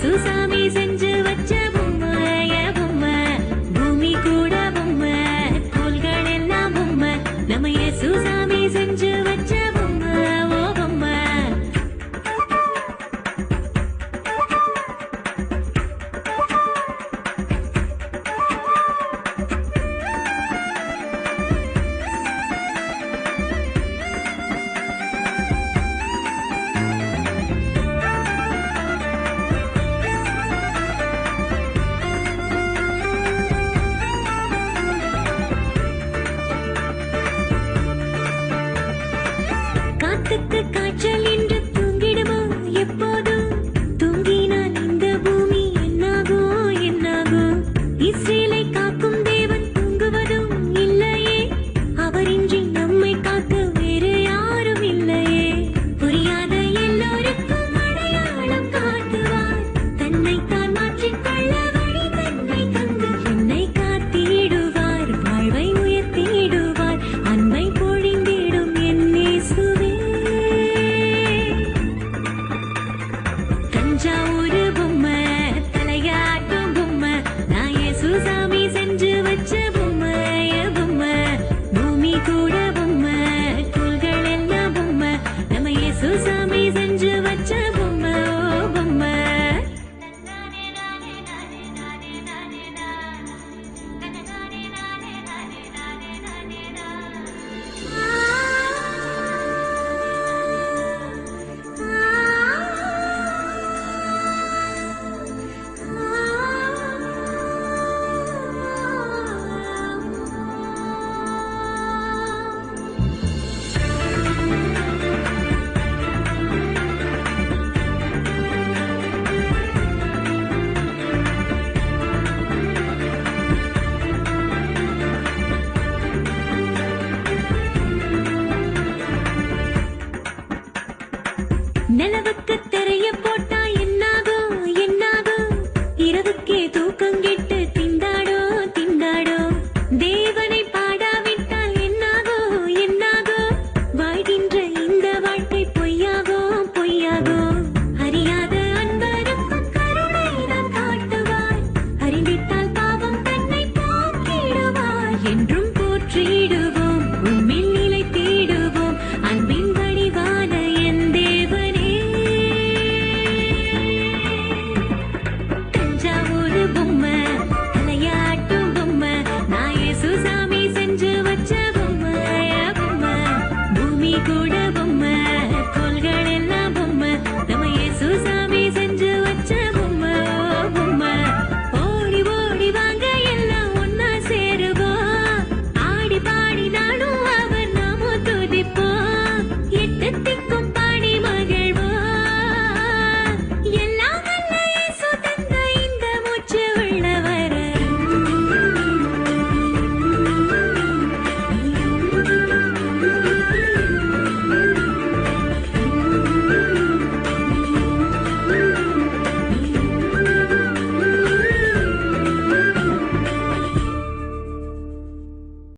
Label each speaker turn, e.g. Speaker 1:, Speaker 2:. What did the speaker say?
Speaker 1: சுசாமி செஞ்சு வச்ச பொம்மை பொம்மை பூமி கூட பொம்மை கோள்கள் எல்லாம் பொம்மை நம்ம சுசாமி செஞ்சு வச்ச பொம்மை ஓ பொம்மை காத்துக்கு காய்ச்சல் என்று தூங்கிடுமோ எப்போதும் தூங்கினால் இந்த பூமி என்னாகோ என்னாகோ இஸ்ரேலை காக்கும் தேவன் தூங்குவதும் இல்லையே அவரின்றி நம்மை காக்க வேறு யாரும் இல்லையே புரியாத எல்லோருக்கும் அடையாளம் காட்டுவார் தன்னைத்தான் மாற்றிக்கொள்ள வழி தன்னை தந்து என்னை காத்திடுவார் வாழ்வை உயர்த்திடுவார் அன்பை பொழிந்திடும் என் இயேசுவே தஞ்சாவூர்